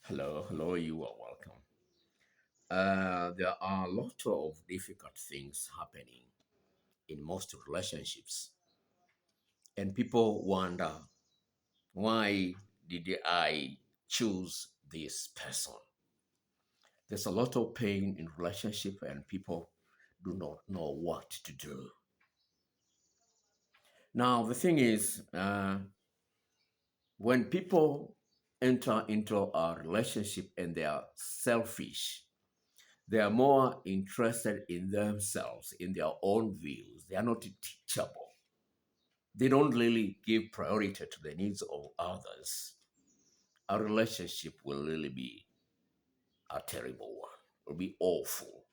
Hello, you are welcome. There are a lot of difficult things happening in most relationships, and people wonder, why did I choose this person? There's a lot of pain in relationship, and people do not know what to do. Now, the thing is, when people enter into a relationship and they are selfish, they are more interested in themselves, in their own views. They are not teachable. They don't really give priority to the needs of others. A relationship will really be a terrible one. It will be awful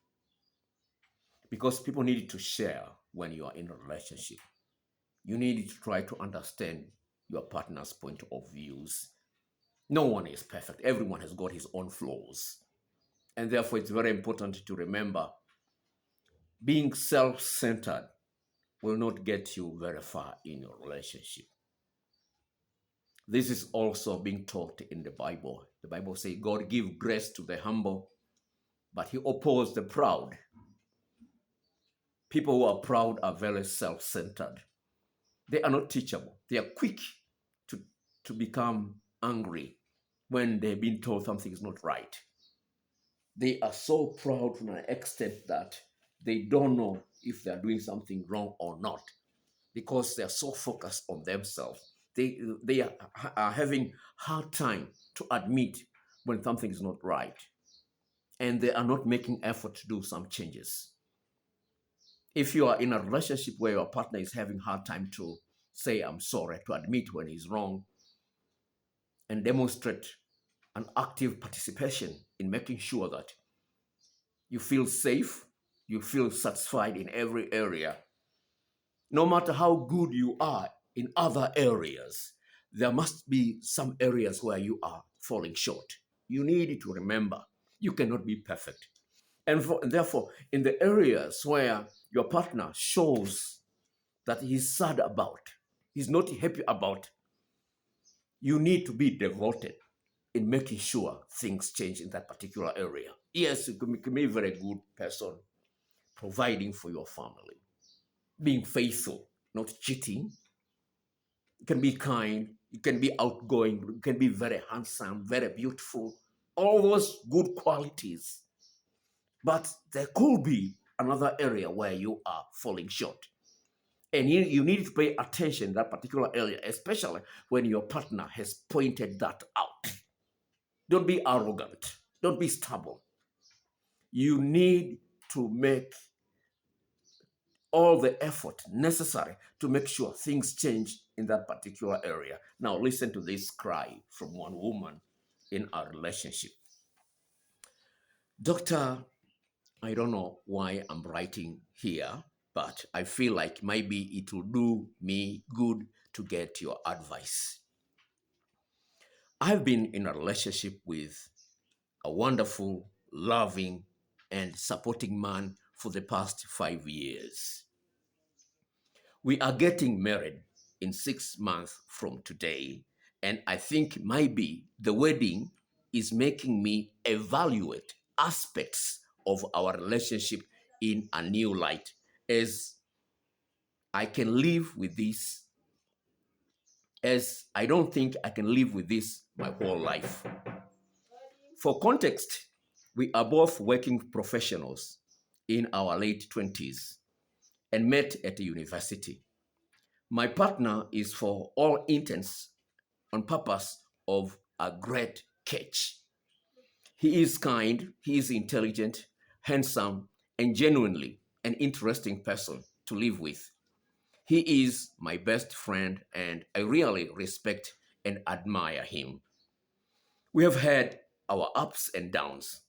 because people need to share when you are in a relationship. You need to try to understand your partner's point of views. No one is perfect. Everyone has got his own flaws. And therefore, it's very important to remember being self centered will not get you very far in your relationship. This is also being taught in the Bible. The Bible says God give grace to the humble, but he opposes the proud. People who are proud are very self-centered. They are not teachable. They are quick to, to become angry when they've been told something is not right. They are so proud to an extent that they don't know if they're doing something wrong or not, because they're so focused on themselves. They are having hard time to admit when something is not right, and they are not making effort to do some changes. If you are in a relationship where your partner is having hard time to say I'm sorry, to admit when he's wrong, and demonstrate an active participation in making sure that you feel safe, you feel satisfied in every area, no matter how good you are in other areas, there must be some areas where you are falling short. You need to remember you cannot be perfect. Therefore, in the areas where your partner shows that he's sad about, he's not happy about, you need to be devoted in making sure things change in that particular area. Yes, you can be a very good person providing for your family, being faithful, not cheating. You can be kind, you can be outgoing, you can be very handsome, very beautiful, all those good qualities. But there could be another area where you are falling short. And you need to pay attention to that particular area, especially when your partner has pointed that out. Don't be arrogant. Don't be stubborn. You need to make all the effort necessary to make sure things change in that particular area. Now, listen to this cry from one woman in our relationship. Doctor, I don't know why I'm writing here, but I feel like maybe it will do me good to get your advice. I've been in a relationship with a wonderful, loving, and supporting man for the past 5 years. We are getting married in 6 months from today, and I think maybe the wedding is making me evaluate aspects of our relationship in a new light, as I can live with this, as I don't think I can live with this my whole life. For context, we are both working professionals in our late 20s and met at a university. My partner is, for all intents and purpose, of a great catch. He is kind, he is intelligent, handsome, and genuinely an interesting person to live with. He is my best friend, and I really respect and admire him. We have had our ups and downs,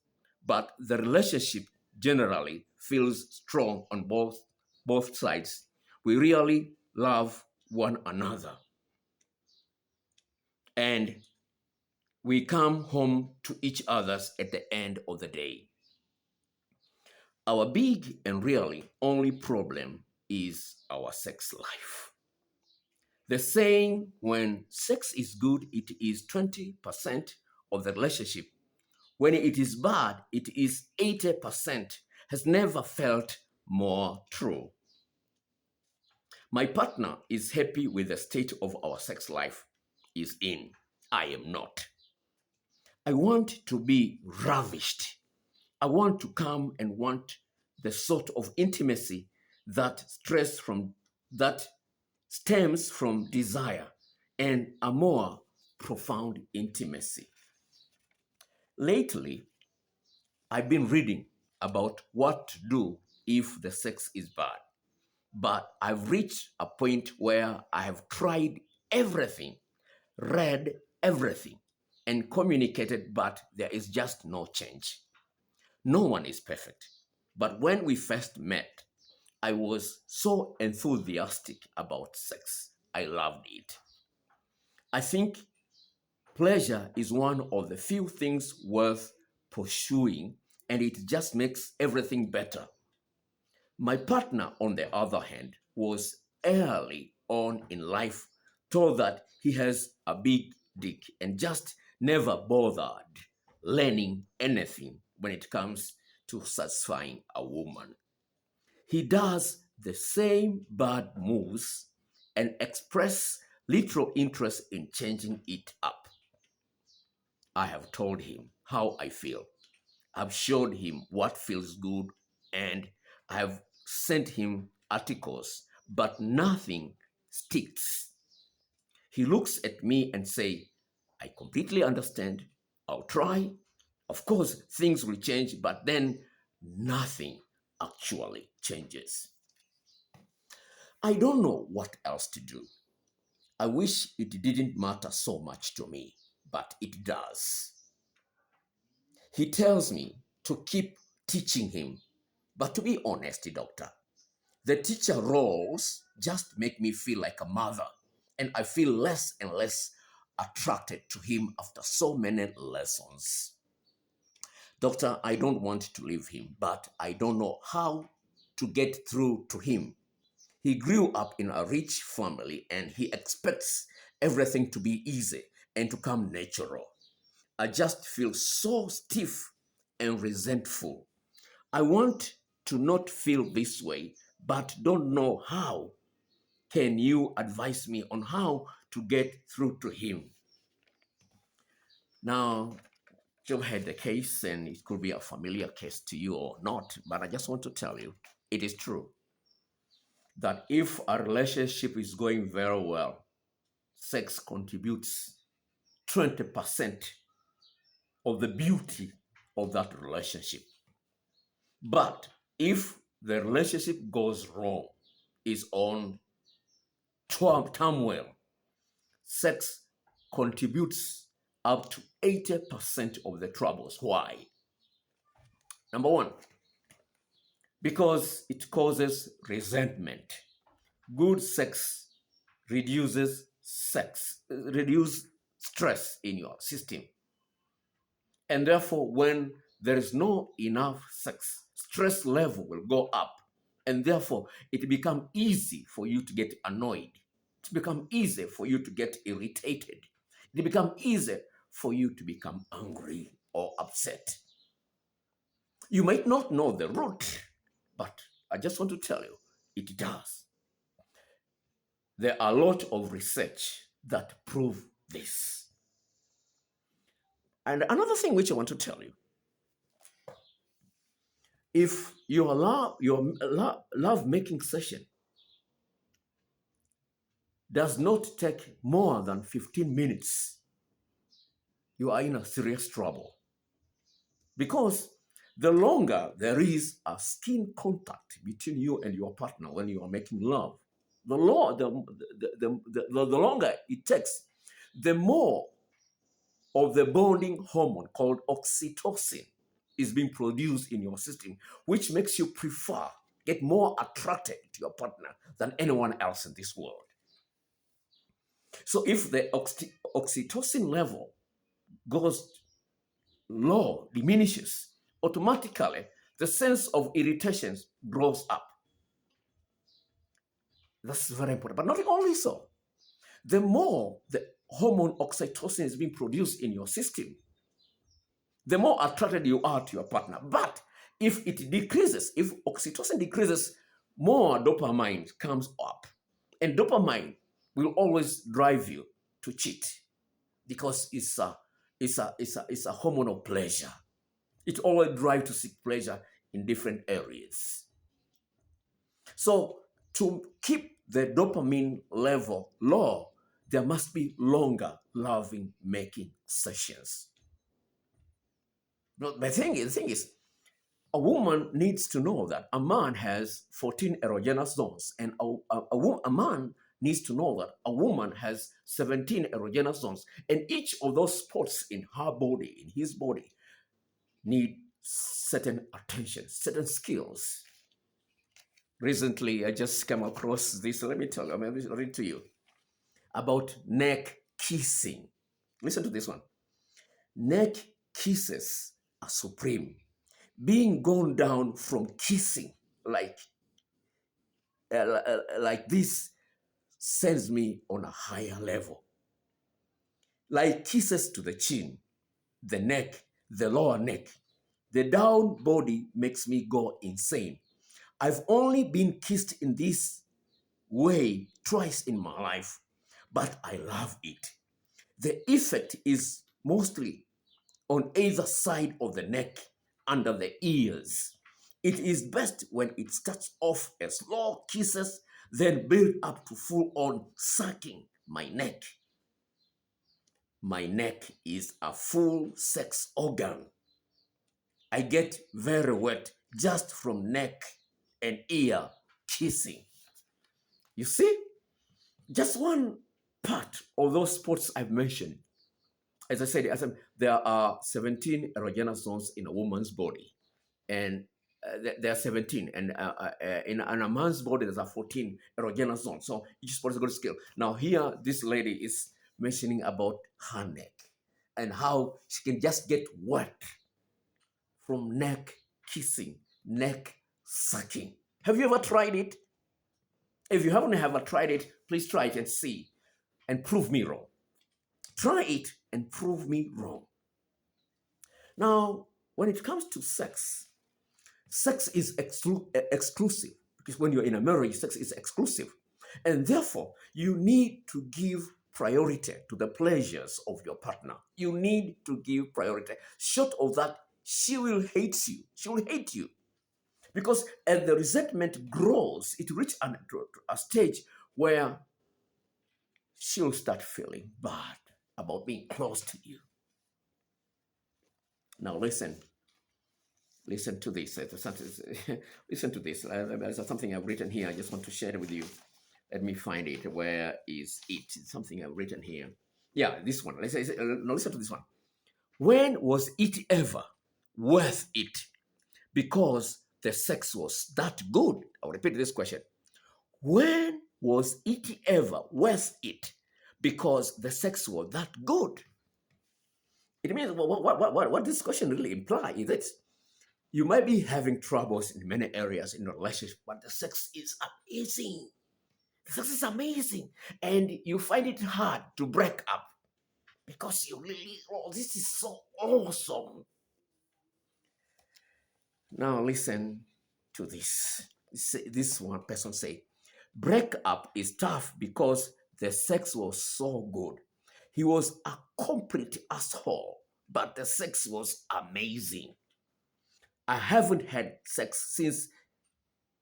but the relationship generally feels strong on both sides. We really love one another, and we come home to each other's at the end of the day. Our big and really only problem is our sex life. The saying, when sex is good, it is 20% of the relationship, When it is bad, it is 80%, has never felt more true. My partner is happy with the state of our sex life is in. I am not. I want to be ravished. I want to come and want the sort of intimacy that stems from desire and a more profound intimacy. Lately, I've been reading about what to do if the sex is bad, but I've reached a point where I have tried everything, read everything, and communicated, but there is just no change. No one is perfect. But when we first met, I was so enthusiastic about sex. I loved it. I think pleasure is one of the few things worth pursuing, and it just makes everything better. My partner, on the other hand, was early on in life told that he has a big dick and just never bothered learning anything when it comes to satisfying a woman. He does the same bad moves and express little interest in changing it up. I have told him how I feel. I've showed him what feels good, and I've sent him articles, but nothing sticks. He looks at me and say, I completely understand. I'll try. Of course, things will change, but then nothing actually changes. I don't know what else to do. I wish it didn't matter so much to me, but it does. He tells me to keep teaching him, but to be honest, doctor, the teacher roles just make me feel like a mother, and I feel less and less attracted to him after so many lessons. Doctor, I don't want to leave him, but I don't know how to get through to him. He grew up in a rich family and he expects everything to be easy and to come natural. I just feel so stiff and resentful. I want to not feel this way, but don't know how. Can you advise me on how to get through to him? Now, you've had the case, and it could be a familiar case to you or not, but I just want to tell you it is true that if a relationship is going very well, sex contributes 20% of the beauty of that relationship. But if the relationship goes wrong, is on turmoil, sex contributes up to 80% of the troubles. Why? Number one, because it causes resentment. Good sex reduces stress in your system. And therefore, when there is no enough sex, stress level will go up. And therefore, it becomes easy for you to get annoyed. It becomes easy for you to get irritated. It becomes easy for you to become angry or upset. You might not know the root, but I just want to tell you, it does. There are a lot of research that prove this. And another thing which I want to tell you, if your love-making session does not take more than 15 minutes, you are in a serious trouble. Because the longer there is a skin contact between you and your partner when you are making love, the longer it takes, the more of the bonding hormone called oxytocin is being produced in your system, which makes you get more attracted to your partner than anyone else in this world. So if the oxytocin level goes low, diminishes, automatically the sense of irritation grows up. That's very important. But not only so, the more the hormone oxytocin is being produced in your system, the more attracted you are to your partner. But if it decreases, if oxytocin decreases, more dopamine comes up. And dopamine will always drive you to cheat because it's a hormone of pleasure. It always drives to seek pleasure in different areas. So to keep the dopamine level low, there must be longer loving making sessions. But the thing is, a woman needs to know that a man has 14 erogenous zones, and a man needs to know that a woman has 17 erogenous zones, and each of those spots in her body, in his body, need certain attention, certain skills. Recently, I just came across this. Let me tell you, I'm going to read to you about neck kissing. Listen to this one. Neck kisses are supreme. Being gone down from kissing like this sends me on a higher level. Like kisses to the chin, the neck, the lower neck, the down body makes me go insane. I've only been kissed in this way twice in my life, but I love it. The effect is mostly on either side of the neck, under the ears. It is best when it starts off as slow kisses, then build up to full-on sucking my neck. My neck is a full sex organ. I get very wet just from neck and ear kissing. You see, just one part of those spots I've mentioned. As I said, there are 17 erogenous zones in a woman's body, and there are 17, and in a man's body there's a 14 erogenous zones. So each spot is a good skill. Now here, this lady is mentioning about her neck and how she can just get wet from neck kissing, neck sucking. Have you ever tried it? If you haven't ever tried it, please try it and see, and prove me wrong. Try it and prove me wrong. Now, when it comes to sex, sex is exclusive, because when you're in a marriage, sex is exclusive. And therefore, you need to give priority to the pleasures of your partner. You need to give priority. Short of that, she will hate you. She will hate you. Because as the resentment grows, it reaches a stage where she'll start feeling bad about being close to you. Now listen to this. Listen to this. There's something I've written here. I just want to share it with you. Let me find it. Where is it? It's something I've written here. Yeah, this one. Now listen to this one. When was it ever worth it? Because the sex was that good. I'll repeat this question. When was it ever worth it? Because the sex was that good. It means what this question really implies is that you might be having troubles in many areas in your relationship, but the sex is amazing. The sex is amazing. And you find it hard to break up because you really, this is so awesome. Now listen to this. This one person say, break up is tough because the sex was so good. He was a complete asshole, but the sex was amazing. I haven't had sex since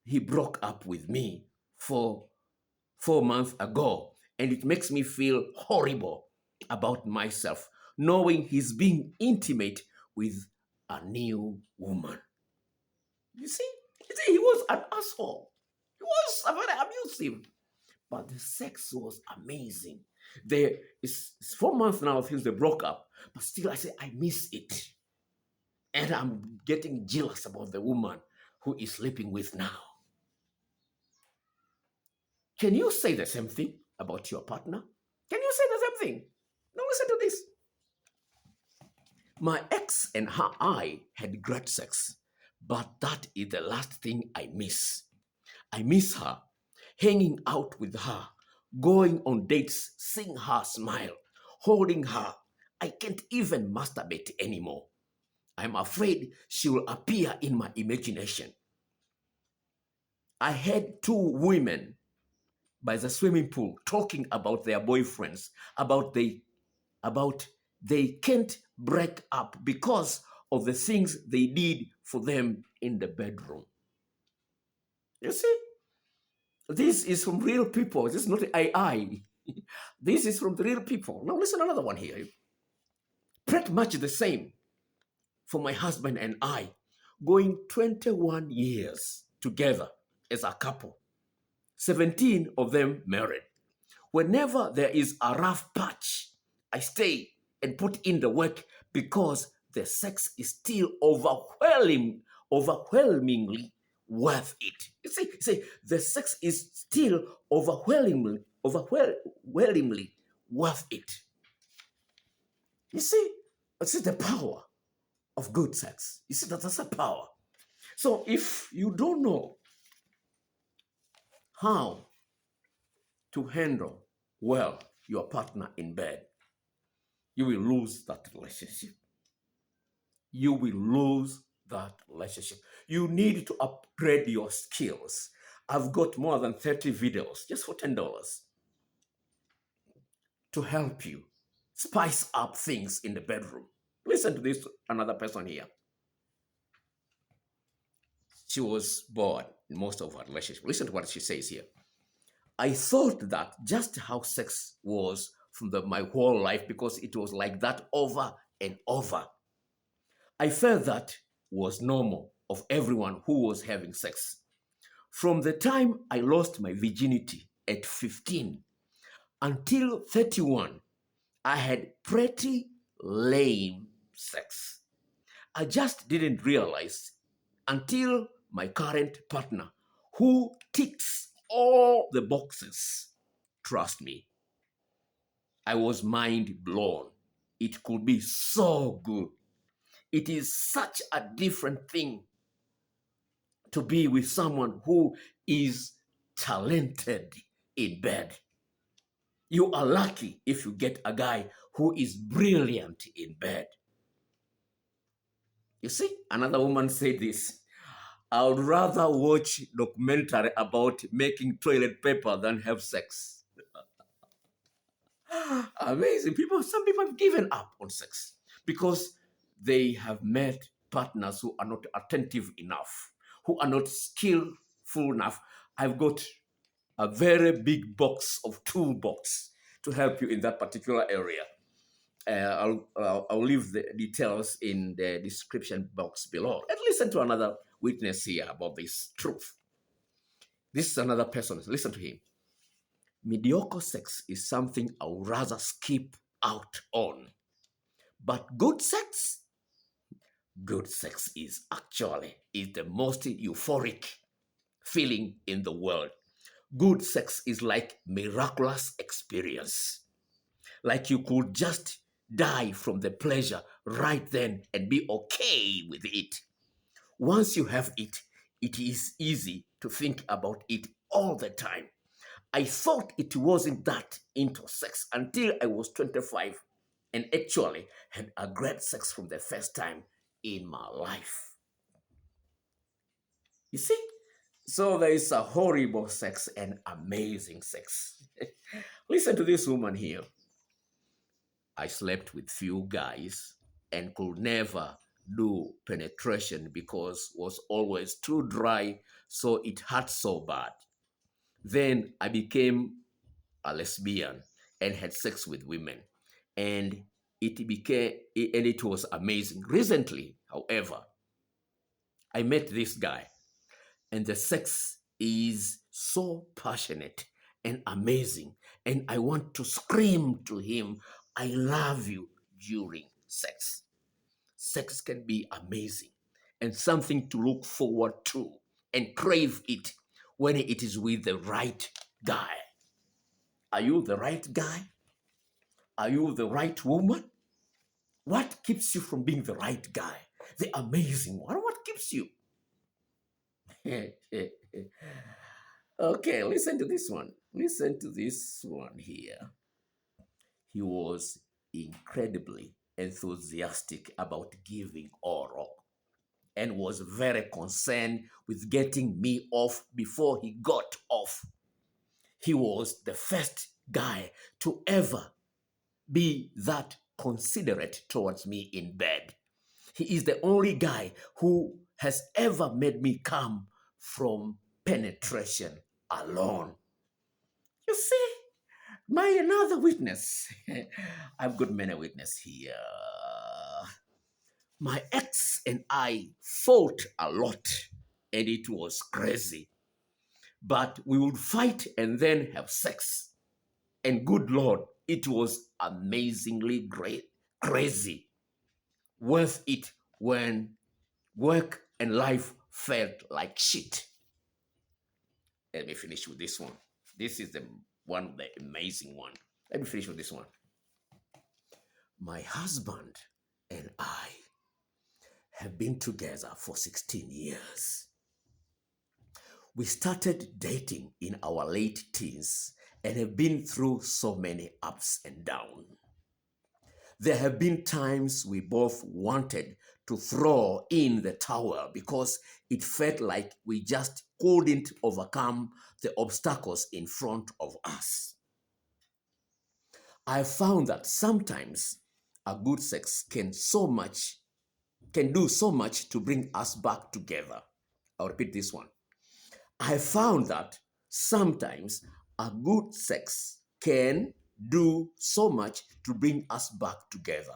he broke up with me 4 months ago, and it makes me feel horrible about myself, knowing he's being intimate with a new woman. You see, he was an asshole. He was very abusive, but the sex was amazing. It's 4 months now since they broke up, but still I say I miss it. And I'm getting jealous about the woman who is sleeping with now. Can you say the same thing about your partner? Can you say the same thing? Now listen to this. My ex and I had great sex, but that is the last thing I miss. I miss her, hanging out with her, going on dates, seeing her smile, holding her. I can't even masturbate anymore. I'm afraid she will appear in my imagination. I had two women by the swimming pool talking about their boyfriends, about they can't break up because of the things they did for them in the bedroom. You see, this is from real people. This is not AI. This is from the real people. Now listen, another one here. Pretty much the same for my husband and I, going 21 years together as a couple, 17 of them married. Whenever there is a rough patch, I stay and put in the work because the sex is still overwhelmingly worth it. You see, the sex is still overwhelmingly worth it. You see the power of good sex. You see, that's a power. So if you don't know how to handle well your partner in bed, you will lose that relationship. You will lose that relationship. You need to upgrade your skills. I've got more than 30 videos just for $10 to help you spice up things in the bedroom. Listen to this, another person here. She was bored in most of her relationship. Listen to what she says here. I thought that just how sex was from my whole life because it was like that over and over. I felt that was normal of everyone who was having sex. From the time I lost my virginity at 15 until 31, I had pretty lame sex. I just didn't realize until my current partner, who ticks all the boxes. Trust me, I was mind blown. It could be so good. It is such a different thing to be with someone who is talented in bed. You are lucky if you get a guy who is brilliant in bed. You see, another woman said this. I would rather watch documentary about making toilet paper than have sex. Amazing. Some people have given up on sex because they have met partners who are not attentive enough, who are not skillful enough. I've got a very big box of toolbox to help you in that particular area. I'll leave the details in the description box below. And listen to another witness here about this truth. This is another person. Listen to him. Mediocre sex is something I would rather skip out on. But good sex is the most euphoric feeling in the world. Good sex is like miraculous experience. Like you could just die from the pleasure right then and be okay with it. Once you have it, it is easy to think about it all the time. I thought it wasn't that into sex until I was 25 and actually had a great sex from the first time in my life. You see? So there is a horrible sex and amazing sex. Listen to this woman here. I slept with few guys and could never do penetration because it was always too dry, so it hurt so bad. Then I became a lesbian and had sex with women, and it was amazing. Recently, however, I met this guy, and the sex is so passionate and amazing, and I want to scream to him, I love you during sex. Sex can be amazing and something to look forward to and crave it when it is with the right guy. Are you the right guy? Are you the right woman? What keeps you from being the right guy? The amazing one. What keeps you? Okay, listen to this one. Listen to this one here. He was incredibly enthusiastic about giving oral and was very concerned with getting me off before he got off. He was the first guy to ever be that considerate towards me in bed. He is the only guy who has ever made me come from penetration alone. You see, my another witness. I've got many witnesses here. My ex and I fought a lot, and it was crazy. But we would fight and then have sex. And good Lord, it was amazingly great, crazy, worth it when work and life felt like shit. Let me finish with this one. This is the one of the amazing one. Let me finish with this one. My husband and I have been together for 16 years. We started dating in our late teens and have been through so many ups and downs. There have been times we both wanted to throw in the towel because it felt like we just couldn't overcome the obstacles in front of us. I found that sometimes a good sex can do so much to bring us back together. I'll repeat this one. I found that sometimes a good sex can do so much to bring us back together.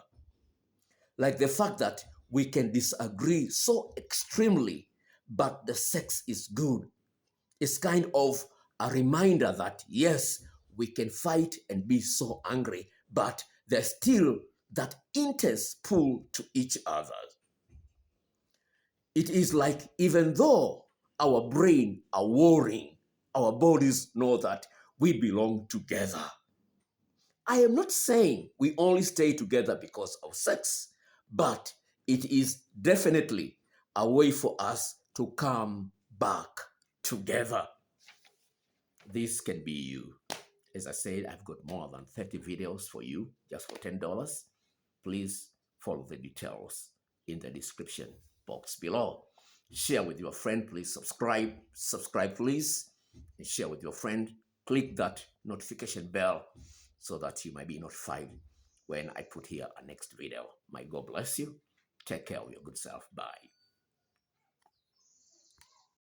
Like the fact that we can disagree so extremely, but the sex is good. It's kind of a reminder that, yes, we can fight and be so angry, but there's still that intense pull to each other. It is like even though our brain are warring, our bodies know that we belong together. I am not saying we only stay together because of sex, but it is definitely a way for us to come back together. This can be you. As I said, I've got more than 30 videos for you just for $10. Please follow the details in the description box below. Share with your friend, please subscribe please, and share with your friend. Click that notification bell so that you might be notified when I put here a next video. May God bless you. Take care of your good self. Bye.